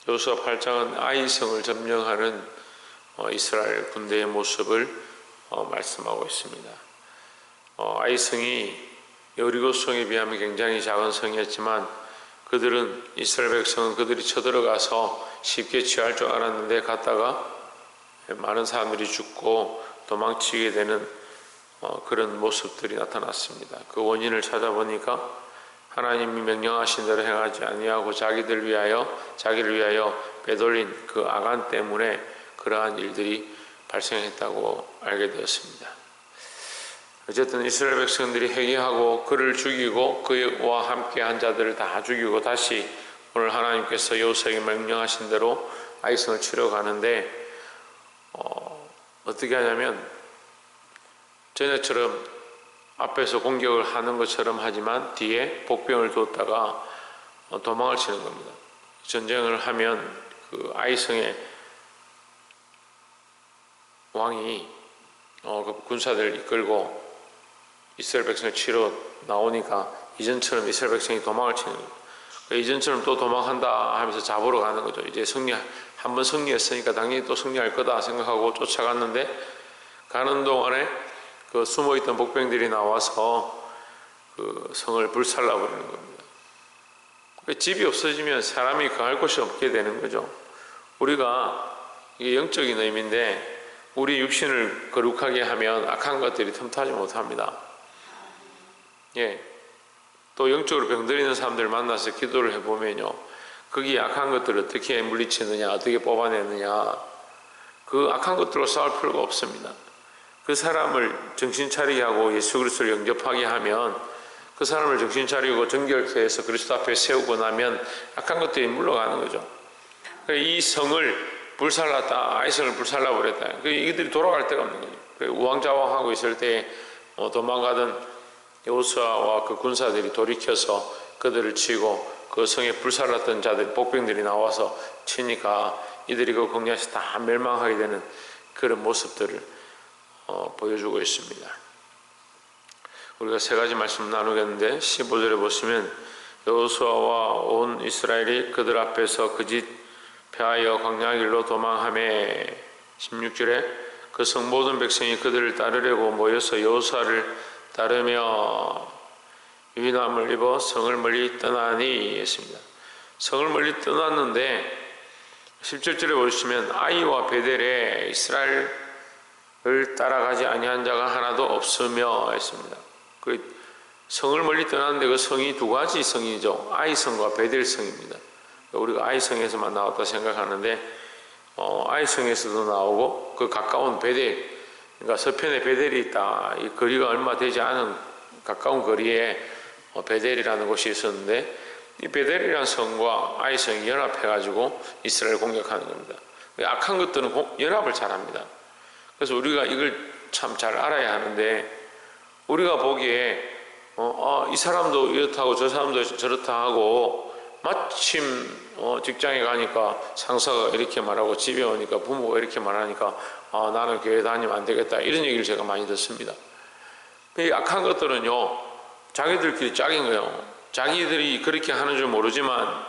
여호수아 8장은 아이성을 점령하는 이스라엘 군대의 모습을 말씀하고 있습니다. 아이성이 여리고성에 비하면 굉장히 작은 성이었지만 이스라엘 백성은 그들이 쳐들어가서 쉽게 취할 줄 알았는데 갔다가 많은 사람들이 죽고 도망치게 되는 그런 모습들이 나타났습니다. 그 원인을 찾아보니까 하나님이 명령하신 대로 행하지 아니하고 자기를 위하여 빼돌린 그 아간 때문에 그러한 일들이 발생했다고 알게 되었습니다. 어쨌든 이스라엘 백성들이 회개하고 그를 죽이고 그와 함께 한 자들을 다 죽이고 다시 오늘 하나님께서 여호수아에게 명령하신 대로 아이성을 치러 가는데 어떻게 하냐면 전에처럼 앞에서 공격을 하는 것처럼 하지만 뒤에 복병을 뒀다가 도망을 치는 겁니다. 전쟁을 하면 그 아이성의 왕이 그 군사들을 이끌고 이스라엘 백성을 치러 나오니까 이전처럼 이스라엘 백성이 도망을 치는 거예요. 이전처럼 또 도망한다 하면서 잡으러 가는 거죠. 이제 한번 승리했으니까 당연히 또 승리할 거다 생각하고 쫓아갔는데 가는 동안에 그 숨어있던 복병들이 나와서 그 성을 불살라 버리는 겁니다. 집이 없어지면 사람이 거할 곳이 없게 되는 거죠. 우리가 이게 영적인 의미인데 우리 육신을 거룩하게 하면 악한 것들이 틈타지 못합니다. 또 영적으로 병들이는 사람들 만나서 기도를 해보면요, 거기 악한 것들을 어떻게 물리치느냐, 어떻게 뽑아내느냐, 그 악한 것들로 싸울 필요가 없습니다. 그 사람을 정신 차리게 하고 예수 그리스도를 영접하게 하면 그 사람을 정신 차리고 정결케 해서 그리스도 앞에 세우고 나면 악한 것들이 물러가는 거죠. 이 성을 불살랐다, 아이성을 불살라버렸다. 이들이 돌아갈 데가 없는 거죠. 우왕좌왕하고 있을 때 도망가던 여호수아와 그 군사들이 돌이켜서 그들을 치고 그 성에 불살랐던 자들, 복병들이 나와서 치니까 이들이 그 광야에서 다 멸망하게 되는 그런 모습들을 보여주고 있습니다. 우리가 세 가지 말씀 나누겠는데 15절에 보시면 여호수아와 온 이스라엘이 그들 앞에서 그 짓 패하여 광야 길로 도망하매 16절에 그 성 모든 백성이 그들을 따르려고 모여서 여호수아를 따르며 유인함을 입어 성을 멀리 떠나니 했습니다. 성을 멀리 떠났는데 17절에 보시면 아이와 베델에 이스라엘을 따라가지 아니한 자가 하나도 없으며 했습니다. 그 성을 멀리 떠났는데 그 성이 두 가지 성이죠. 아이성과 베델성입니다. 우리가 아이성에서만 나왔다 생각하는데 아이성에서도 나오고 그 가까운 베델, 그러니까 서편에 베델이 있다. 이 거리가 얼마 되지 않은 가까운 거리에 베델이라는 곳이 있었는데 이 베델이라는 성과 아이성이 연합해가지고 이스라엘을 공격하는 겁니다. 악한 것들은 연합을 잘합니다. 그래서 우리가 이걸 참 잘 알아야 하는데 우리가 보기에 이 사람도 이렇다고 저 사람도 저렇다 하고 마침 직장에 가니까 상사가 이렇게 말하고 집에 오니까 부모가 이렇게 말하니까 나는 교회 다니면 안 되겠다 이런 얘기를 제가 많이 듣습니다. 이 악한 것들은요 자기들끼리 짝인 거예요. 자기들이 그렇게 하는 줄 모르지만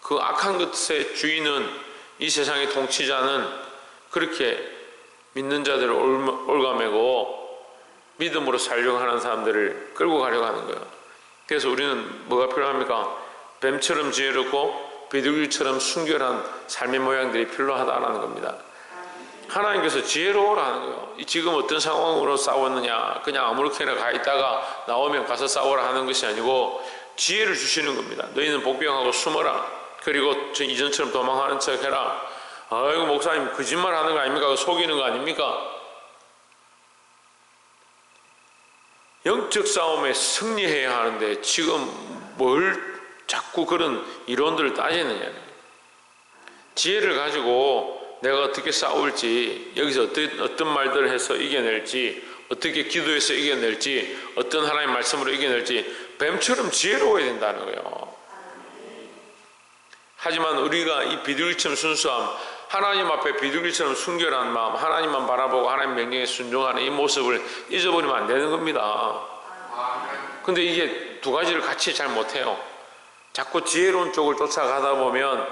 그 악한 것의 주인은 이 세상의 통치자는 그렇게 믿는 자들을 올가매고 믿음으로 살려고 하는 사람들을 끌고 가려고 하는 거예요. 그래서 우리는 뭐가 필요합니까? 뱀처럼 지혜롭고 비둘기처럼 순결한 삶의 모양들이 필요하다는 겁니다. 하나님께서 지혜로우라는 거예요. 지금 어떤 상황으로 싸웠느냐 그냥 아무렇게나 가 있다가 나오면 가서 싸우라 하는 것이 아니고 지혜를 주시는 겁니다. 너희는 복병하고 숨어라. 그리고 이전처럼 도망하는 척 해라. 아이고 목사님 거짓말 하는 거 아닙니까? 속이는 거 아닙니까? 영적 싸움에 승리해야 하는데 지금 뭘 자꾸 그런 이론들을 따지느냐. 지혜를 가지고 내가 어떻게 싸울지, 여기서 어떤 말들을 해서 이겨낼지, 어떻게 기도해서 이겨낼지, 어떤 하나님의 말씀으로 이겨낼지 뱀처럼 지혜로워야 된다는 거예요. 하지만 우리가 이 비둘기처럼 순수함, 하나님 앞에 비둘기처럼 순결한 마음, 하나님만 바라보고 하나님 명령에 순종하는 이 모습을 잊어버리면 안 되는 겁니다. 근데 이게 두 가지를 같이 잘 못해요. 자꾸 지혜로운 쪽을 쫓아가다 보면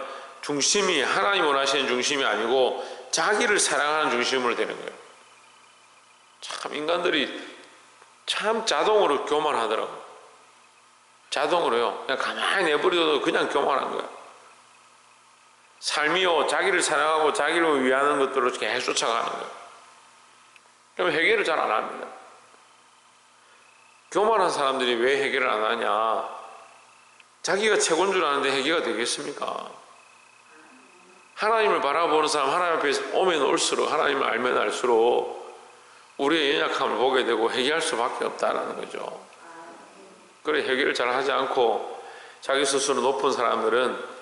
중심이 하나님 원하시는 중심이 아니고 자기를 사랑하는 중심으로 되는 거예요. 참 인간들이 참 자동으로 교만하더라고요. 자동으로요. 그냥 가만히 내버려둬도 그냥 교만한 거예요. 삶이요, 자기를 사랑하고 자기를 위하는 것들로 계속 쫓아가는 거예요. 그럼 해결을 잘 안 합니다. 교만한 사람들이 왜 해결을 안 하냐? 자기가 최고인 줄 아는데 해결이 되겠습니까? 하나님을 바라보는 사람, 하나님 앞에 오면 올수록, 하나님을 알면 알수록 우리의 연약함을 보게 되고 해결할 수밖에 없다는 거죠. 그래 해결을 잘 하지 않고 자기 스스로 높은 사람들은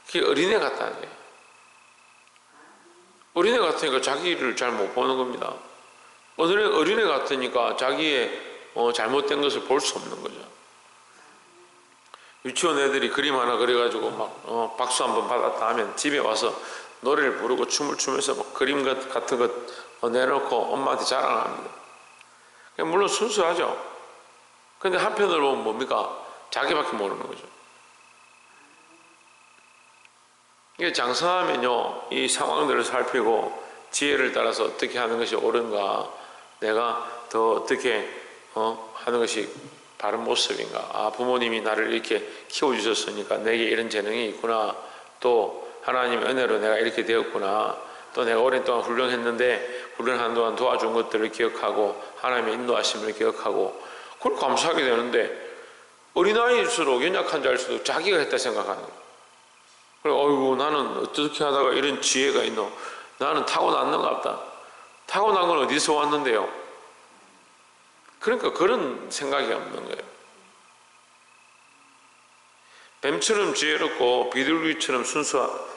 그게 어린애 같다는 거예요. 어린애 같으니까 자기를 잘 못 보는 겁니다. 어린애 같으니까 자기의 잘못된 것을 볼 수 없는 거죠. 유치원 애들이 그림 하나 그려가지고 막 박수 한번 받았다 하면 집에 와서 노래를 부르고 춤을 추면서 막 그림 같은 것 내놓고 엄마한테 자랑합니다. 물론 순수하죠. 근데 한편으로 보면 뭡니까? 자기밖에 모르는 거죠. 이게 장성하면요, 이 상황들을 살피고 지혜를 따라서 어떻게 하는 것이 옳은가, 내가 더 어떻게 하는 것이 바른 모습인가. 아, 부모님이 나를 이렇게 키워주셨으니까 내게 이런 재능이 있구나. 또 하나님의 은혜로 내가 이렇게 되었구나. 또 내가 오랜 동안 훈련했는데 훈련하는 동안 도와준 것들을 기억하고 하나님의 인도하심을 기억하고 그걸 감사하게 되는데 어린아이일수록 연약한 자일수록 자기가 했다 생각하는 거예요. 그리고 어이구 나는 어떻게 하다가 이런 지혜가 있노. 나는 타고났는가 보다. 타고난 건 어디서 왔는데요. 그러니까 그런 생각이 없는 거예요. 뱀처럼 지혜롭고 비둘기처럼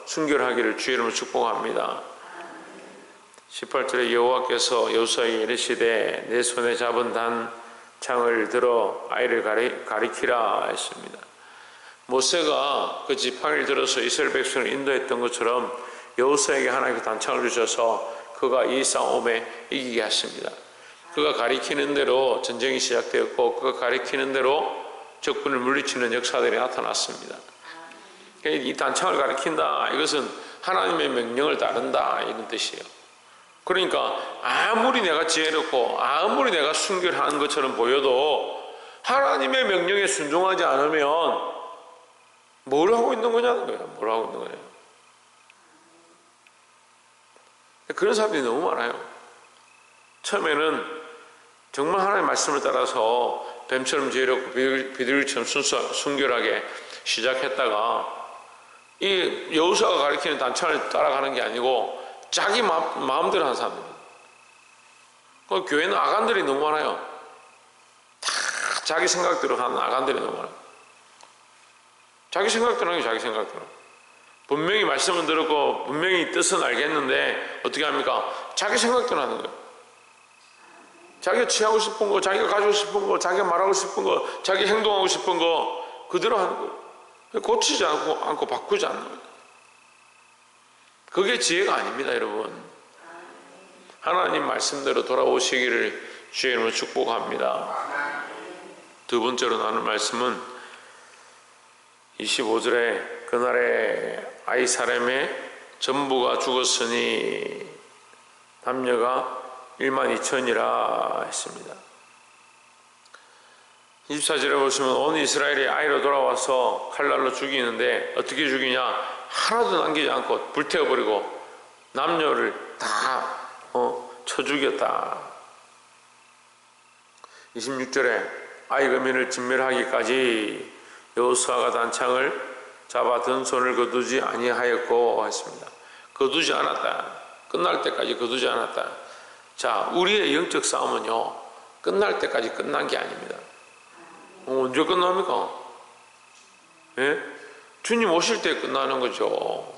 순결하기를 주의 이름으로 축복합니다. 18절에 여호와께서 여호수아에게 이르시되 내 손에 잡은 단창을 들어 아이를 가리키라 했습니다. 모세가 그 지팡이를 들어서 이스라엘 백성을 인도했던 것처럼 여호수아에게 하나님께 단창을 주셔서 그가 이 싸움에 이기게 하십니다. 그가 가리키는 대로 전쟁이 시작되었고 그가 가리키는 대로 적군을 물리치는 역사들이 나타났습니다. 이 단창을 가리킨다, 이것은 하나님의 명령을 따른다, 이런 뜻이에요. 그러니까 아무리 내가 지혜롭고 아무리 내가 순결한 것처럼 보여도 하나님의 명령에 순종하지 않으면 뭘 하고 있는 거냐는 거예요. 뭘 하고 있는 거예요. 그런 사람들이 너무 많아요. 처음에는 정말 하나님의 말씀을 따라서 뱀처럼 지혜롭고 비둘기처럼 순결하게 시작했다가 이 여호수아가 가리키는 단창을 따라가는 게 아니고 자기 마음대로 하는 사람들. 그 교회는 아간들이 너무 많아요. 다 자기 생각대로 하는 아간들이 너무 많아요. 자기 생각대로 하는 게 자기 생각대로. 분명히 말씀은 들었고 분명히 뜻은 알겠는데 어떻게 합니까? 자기 생각대로 하는 거예요. 자기가 취하고 싶은 거, 자기가 가지고 싶은 거, 자기가 말하고 싶은 거, 자기 행동하고 싶은 거 그대로 하는 거. 고치지 않고 바꾸지 않는 거예요. 그게 지혜가 아닙니다, 여러분. 하나님 말씀대로 돌아오시기를 주의 이름으로 축복합니다. 두 번째로 나눌 말씀은 25절에 그날에 아이사렘에 전부가 죽었으니 남녀가 12,000이라 했습니다. 24절에 보시면 온 이스라엘이 아이로 돌아와서 칼날로 죽이는데 어떻게 죽이냐? 하나도 남기지 않고 불태워버리고 남녀를 다 쳐 죽였다. 26절에 아이 거민을 진멸하기까지 여호수아가 단창을 잡아 든 손을 거두지 아니하였고 했습니다. 거두지 않았다. 끝날 때까지 거두지 않았다. 자, 우리의 영적 싸움은요, 끝날 때까지 끝난 게 아닙니다. 언제 끝납니까? 예? 주님 오실 때 끝나는 거죠.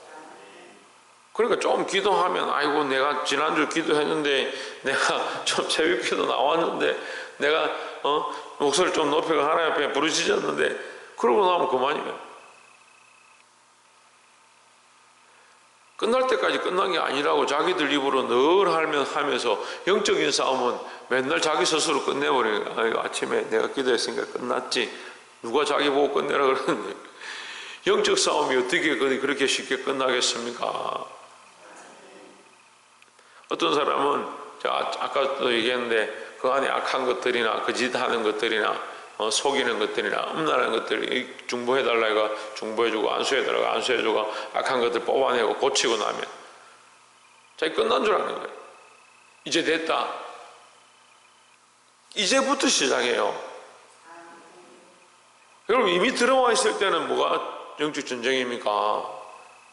그러니까 좀 기도하면, 아이고, 내가 지난주 기도했는데, 내가 좀 새벽 기도 나왔는데, 내가, 목소리 좀 높이고 하나님 앞에 부르짖었는데, 그러고 나면 그만이에요. 끝날 때까지 끝난 게 아니라고 자기들 입으로 늘 하면서 영적인 싸움은 맨날 자기 스스로 끝내버려요. 아침에 내가 기도했으니까 끝났지. 누가 자기 보고 끝내라 그러는데. 영적 싸움이 어떻게 그렇게 쉽게 끝나겠습니까? 어떤 사람은 제가 아까도 얘기했는데 그 안에 악한 것들이나 거짓하는 것들이나 속이는 것들이나 음란한 것들 중보해달라고 중보해주고 안수해달라고 안수해주고 악한 것들 뽑아내고 고치고 나면 자기 끝난 줄 아는 거예요. 이제 됐다. 이제부터 시작해요. 여러분 이미 들어와 있을 때는 뭐가 영적 전쟁입니까?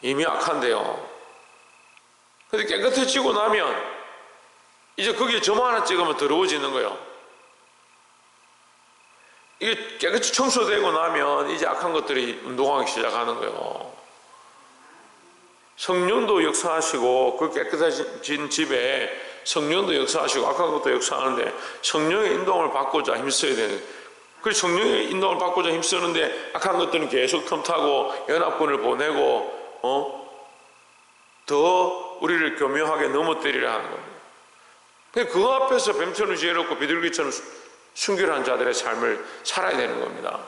이미 악한데요. 근데 깨끗해지고 나면 이제 거기에 점 하나 찍으면 더러워지는 거예요. 이게 깨끗이 청소되고 나면 이제 악한 것들이 운동하기 시작하는 거예요. 성령도 역사하시고 그 깨끗해진 집에 성령도 역사하시고 악한 것도 역사하는데 성령의 인도함을 받고자 힘써야 되는 거예요. 그래서 성령의 인도함을 받고자 힘쓰는데 악한 것들은 계속 틈타고 연합군을 보내고 더 우리를 교묘하게 넘어뜨리려 하는 겁니다. 그 앞에서 뱀처럼 지혜롭고 비둘기처럼 순결한 자들의 삶을 살아야 되는 겁니다.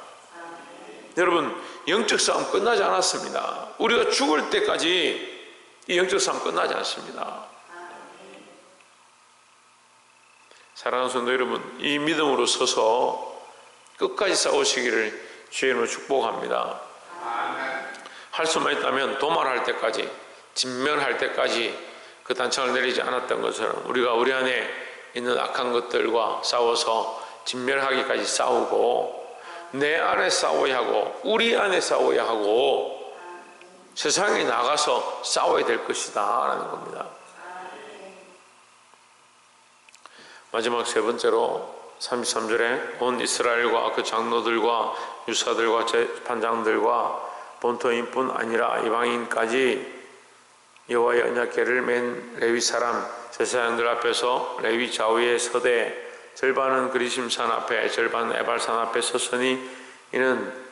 여러분 영적 싸움 끝나지 않았습니다. 우리가 죽을 때까지 이 영적 싸움 끝나지 않습니다. 사랑하는 성도 여러분, 이 믿음으로 서서 끝까지 싸우시기를 주의 이름으로 축복합니다. 할 수만 있다면 도말할 때까지, 진멸할 때까지 그 단창을 내리지 않았던 것처럼 우리가 우리 안에 있는 악한 것들과 싸워서 진멸하기까지 싸우고 내 안에 싸워야 하고 우리 안에 싸워야 하고 세상에 나가서 싸워야 될 것이다 라는 겁니다. 마지막 세 번째로 33절에 온 이스라엘과 그 장로들과 유사들과 재판장들과 본토인뿐 아니라 이방인까지 여호와의 언약궤를 맨 레위 사람 제사장들 앞에서 레위 좌우에 서되 절반은 그리심산 앞에 절반은 에발산 앞에 섰으니 이는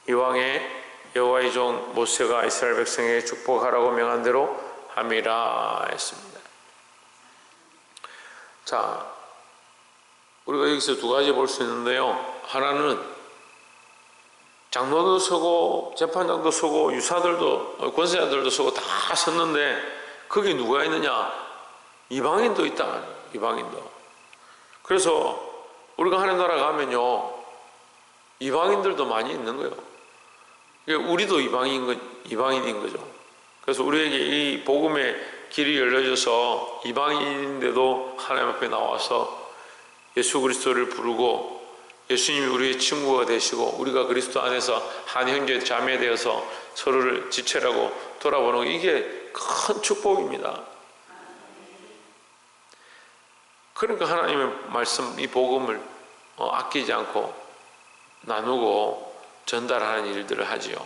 이왕의 여호와의 종 모세가 이스라엘 백성에게 축복하라고 명한 대로 함이라 했습니다. 자, 우리가 여기서 두 가지 볼 수 있는데요. 하나는 장로도 서고 재판장도 서고 유사들도 권세자들도 서고 다 섰는데 거기 누가 있느냐? 이방인도 있다. 이방인도. 그래서 우리가 하는 나라 가면요 이방인들도 많이 있는 거예요. 우리도 이방인인 거죠. 그래서 우리에게 이 복음의 길이 열려져서 이방인인데도 하나님 앞에 나와서 예수 그리스도를 부르고 예수님이 우리의 친구가 되시고 우리가 그리스도 안에서 한 형제 자매 되어서 서로를 지체라고 돌아보는 거, 이게 큰 축복입니다. 그러니까 하나님의 말씀, 이 복음을 아끼지 않고 나누고 전달하는 일들을 하지요.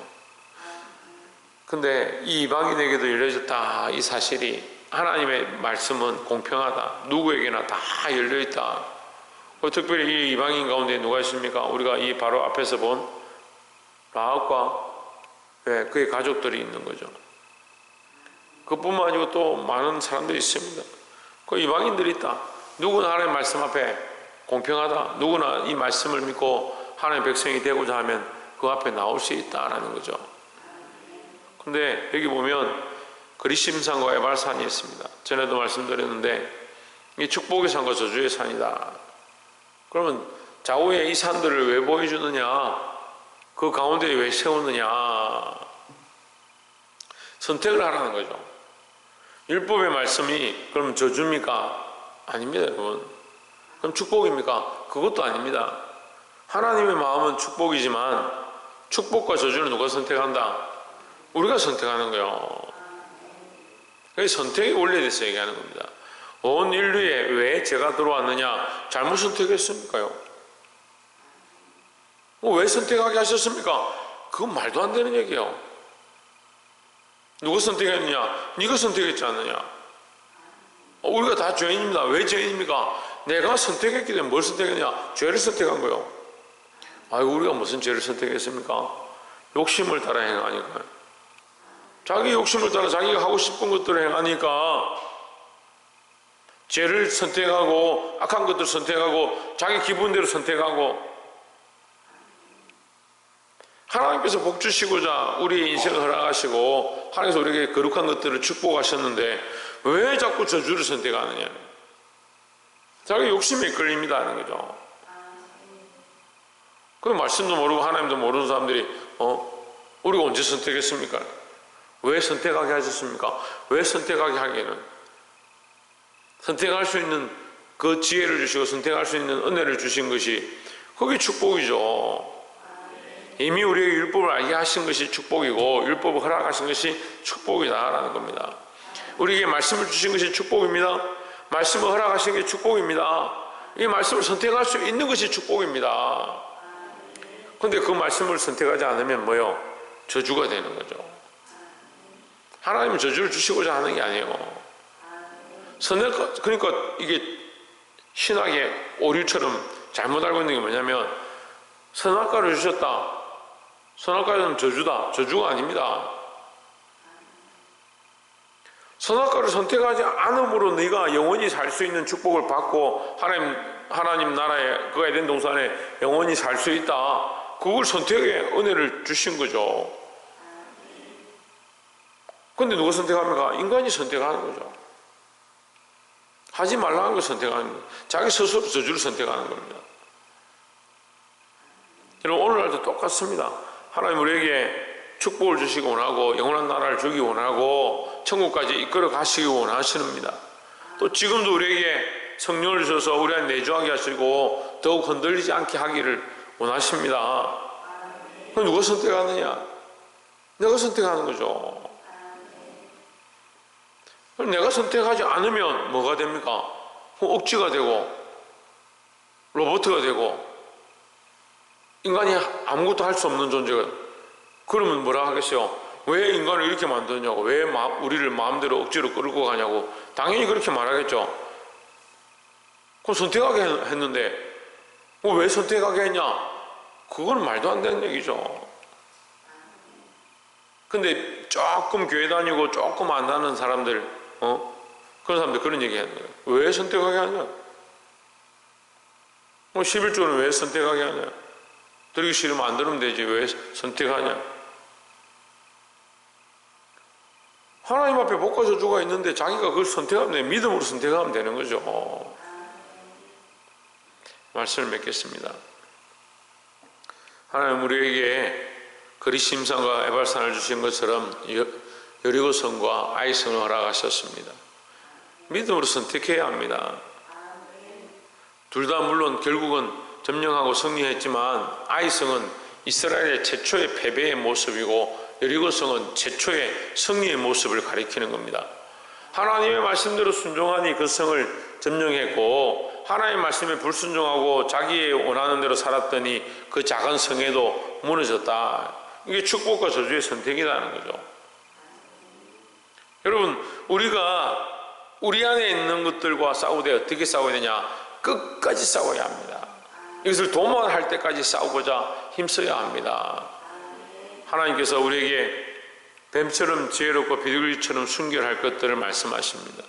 근데 이 이방인에게도 열려졌다, 이 사실이 하나님의 말씀은 공평하다, 누구에게나 다 열려있다. 특별히 이 이방인 가운데 누가 있습니까? 우리가 이 바로 앞에서 본 라합과 그의 가족들이 있는 거죠. 그뿐만 아니고 또 많은 사람들이 있습니다. 그 이방인들이 있다. 누구나 하나님의 말씀 앞에 공평하다, 누구나 이 말씀을 믿고 하나님의 백성이 되고자 하면 그 앞에 나올 수 있다라는 거죠. 근데 여기 보면 그리심산과 에발산이 있습니다. 전에도 말씀드렸는데 이 축복의 산과 저주의 산이다. 그러면 좌우에 이 산들을 왜 보여주느냐? 그 가운데 왜 세우느냐? 선택을 하라는 거죠. 율법의 말씀이 그럼 저주입니까? 아닙니다, 여러분. 그럼 축복입니까? 그것도 아닙니다. 하나님의 마음은 축복이지만 축복과 저주는 누가 선택한다? 우리가 선택하는 거예요. 그래서 선택의 원리에 대해서 얘기하는 겁니다. 온 인류에 왜 죄가 들어왔느냐? 잘못 선택했습니까요? 왜 선택하게 하셨습니까? 그건 말도 안 되는 얘기예요. 누가 선택했느냐? 네가 선택했지 않느냐? 우리가 다 죄인입니다. 왜 죄인입니까? 내가 선택했기 때문에 뭘 선택했냐? 죄를 선택한 거예요. 아이고, 우리가 무슨 죄를 선택했습니까? 욕심을 따라 행하니까요. 자기 욕심을 따라 자기가 하고 싶은 것들을 행하니까 죄를 선택하고 악한 것들을 선택하고 자기 기분대로 선택하고 하나님께서 복 주시고자 우리의 인생을 허락하시고 하나님께서 우리에게 거룩한 것들을 축복하셨는데 왜 자꾸 저주를 선택하느냐. 자기 욕심에 이끌립니다 하는 거죠. 그 말씀도 모르고 하나님도 모르는 사람들이 우리가 언제 선택했습니까? 왜 선택하게 하셨습니까? 왜 선택하게 하기에는 선택할 수 있는 그 지혜를 주시고 선택할 수 있는 은혜를 주신 것이 그게 축복이죠. 이미 우리에게 율법을 알게 하신 것이 축복이고 율법을 허락하신 것이 축복이다라는 겁니다. 우리에게 말씀을 주신 것이 축복입니다. 말씀을 허락하신 게 축복입니다. 이 말씀을 선택할 수 있는 것이 축복입니다. 그런데 그 말씀을 선택하지 않으면 뭐요? 저주가 되는 거죠. 하나님은 저주를 주시고자 하는 게 아니에요. 그러니까 이게 신학의 오류처럼 잘못 알고 있는 게 뭐냐면 선악과를 주셨다. 선악과는 저주다. 저주가 아닙니다. 선악과를 선택하지 않음으로 네가 영원히 살 수 있는 축복을 받고 하나님 나라의 그 에덴 동산에 영원히 살 수 있다. 그걸 선택의 은혜를 주신 거죠. 그런데 누가 선택합니까? 인간이 선택하는 거죠. 하지 말라는 걸 선택하는 거예요. 자기 스스로 저주를 선택하는 겁니다. 여러분 오늘날도 똑같습니다. 하나님 우리에게 축복을 주시기 원하고 영원한 나라를 주기 원하고 천국까지 이끌어 가시기 원하시는입니다. 또 지금도 우리에게 성령을 주셔서 우리 안에 내주하게 하시고 더욱 흔들리지 않게 하기를 원하십니다. 그럼 누가 선택하느냐? 내가 선택하는 거죠. 그럼 내가 선택하지 않으면 뭐가 됩니까? 억지가 되고 로봇가 되고 인간이 아무것도 할 수 없는 존재가. 그러면 뭐라 하겠어요? 왜 인간을 이렇게 만드냐고, 왜 우리를 마음대로 억지로 끌고 가냐고 당연히 그렇게 말하겠죠. 그럼 선택하게 했는데 왜 선택하게 했냐? 그건 말도 안 되는 얘기죠. 근데 조금 교회 다니고 조금 안 다니는 사람들 그런 사람들 그런 얘기 하는 거예요. 왜 선택하게 하냐? 11조는 왜 선택하게 하냐? 들기 싫으면 안 들으면 되지 왜 선택하냐? 하나님 앞에 복과 저주가 있는데 자기가 그걸 선택하면 믿음으로 선택하면 되는 거죠. 말씀을 맺겠습니다. 하나님 우리에게 그리심산과 에발산을 주신 것처럼 여리고성과 아이성을 허락하셨습니다. 믿음으로 선택해야 합니다. 둘 다 물론 결국은 점령하고 승리했지만 아이성은 이스라엘의 최초의 패배의 모습이고 여리고성은 최초의 승리의 모습을 가리키는 겁니다. 하나님의 말씀대로 순종하니 그 성을 점령했고 하나님의 말씀에 불순종하고 자기의 원하는 대로 살았더니 그 작은 성에도 무너졌다. 이게 축복과 저주의 선택이라는 거죠. 여러분 우리가 우리 안에 있는 것들과 싸울 때 어떻게 싸워야 되냐? 끝까지 싸워야 합니다. 이것을 도모할 때까지 싸우고자 힘써야 합니다. 하나님께서 우리에게 뱀처럼 지혜롭고 비둘기처럼 순결할 것들을 말씀하십니다.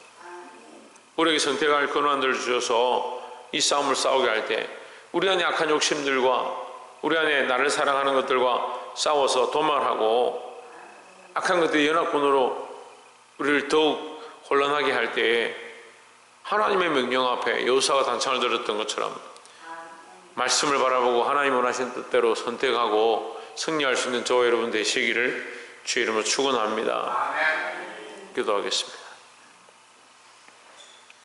우리에게 선택할 권한들을 주셔서 이 싸움을 싸우게 할 때 우리 안에 악한 욕심들과 우리 안에 나를 사랑하는 것들과 싸워서 도말하고 악한 것들의 연합군으로 우리를 더욱 혼란하게 할 때에 하나님의 명령 앞에 여호수아가 단창을 들었던 것처럼 말씀을 바라보고 하나님 원하신 뜻대로 선택하고 승리할 수 있는 저와 여러분 되시기를 주의 이름으로 축원합니다. 기도하겠습니다.